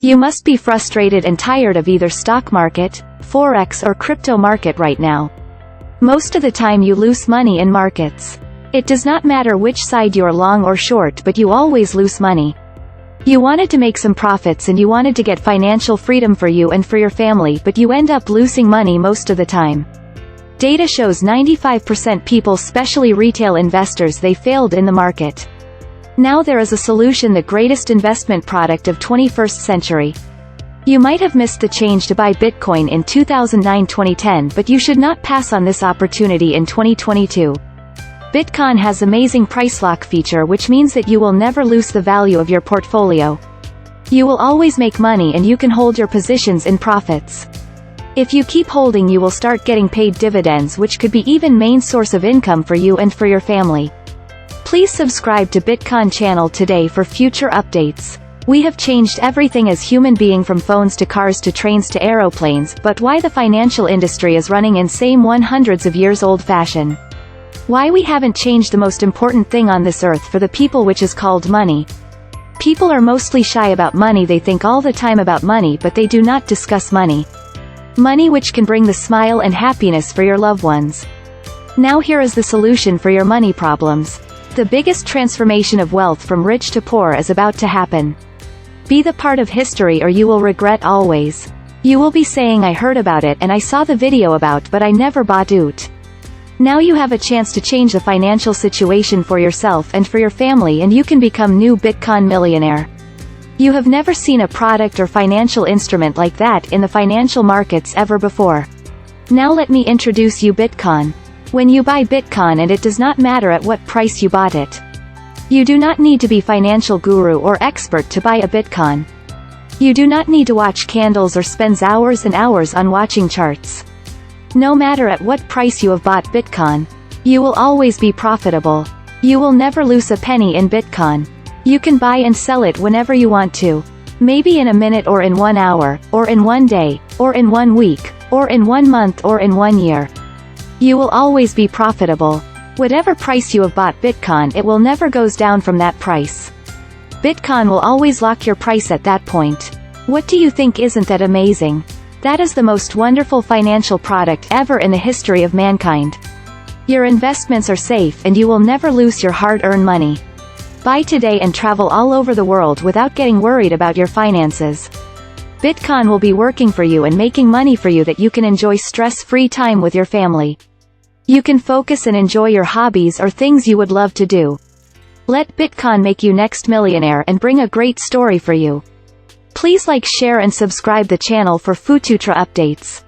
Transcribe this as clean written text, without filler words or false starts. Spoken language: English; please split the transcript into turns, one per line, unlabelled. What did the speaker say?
You must be frustrated and tired of either stock market, forex or crypto market right now. Most of the time you lose money in markets. It does not matter which side you're long or short, but you always lose money. You wanted to make some profits and you wanted to get financial freedom for you and for your family, but you end up losing money most of the time. Data shows 95% people, especially retail investors, they failed in the market. Now there is a solution, the greatest investment product of 21st century. You might have missed the change to buy Bitcoin in 2009-2010, but you should not pass on this opportunity in 2022. Bitqaan has amazing price lock feature, which means that you will never lose the value of your portfolio. You will always make money and you can hold your positions in profits. If you keep holding, you will start getting paid dividends, which could be even main source of income for you and for your family. Please subscribe to Bitqaan channel today for future updates. We have changed everything as human being, from phones to cars to trains to aeroplanes, but why the financial industry is running in same hundreds of years old fashion. Why we haven't changed the most important thing on this earth for the people, which is called money. People are mostly shy about money, they think all the time about money, but they do not discuss money. Money which can bring the smile and happiness for your loved ones. Now here is the solution for your money problems. The biggest transformation of wealth from rich to poor is about to happen. Be the part of history or you will regret always. You will be saying, I heard about it and I saw the video about, but I never bought it. Now you have a chance to change the financial situation for yourself and for your family, and you can become new Bitcoin millionaire. You have never seen a product or financial instrument like that in the financial markets ever before. Now let me introduce you Bitcoin. When you buy Bitcoin, and it does not matter at what price you bought it. You do not need to be financial guru or expert to buy a Bitcoin. You do not need to watch candles or spend hours and hours on watching charts. No matter at what price you have bought Bitcoin, you will always be profitable. You will never lose a penny in Bitcoin. You can buy and sell it whenever you want to. Maybe in a minute, or in 1 hour, or in 1 day, or in 1 week, or in 1 month, or in 1 year. You will always be profitable. Whatever price you have bought Bitcoin, it will never goes down from that price. Bitcoin will always lock your price at that point. What do you think? Isn't that amazing? That is the most wonderful financial product ever in the history of mankind. Your investments are safe and you will never lose your hard-earned money. Buy today and travel all over the world without getting worried about your finances. Bitcoin will be working for you and making money for you, that you can enjoy stress-free time with your family. You can focus and enjoy your hobbies or things you would love to do. Let Bitcoin make you next millionaire and bring a great story for you. Please like, share and subscribe the channel for future updates.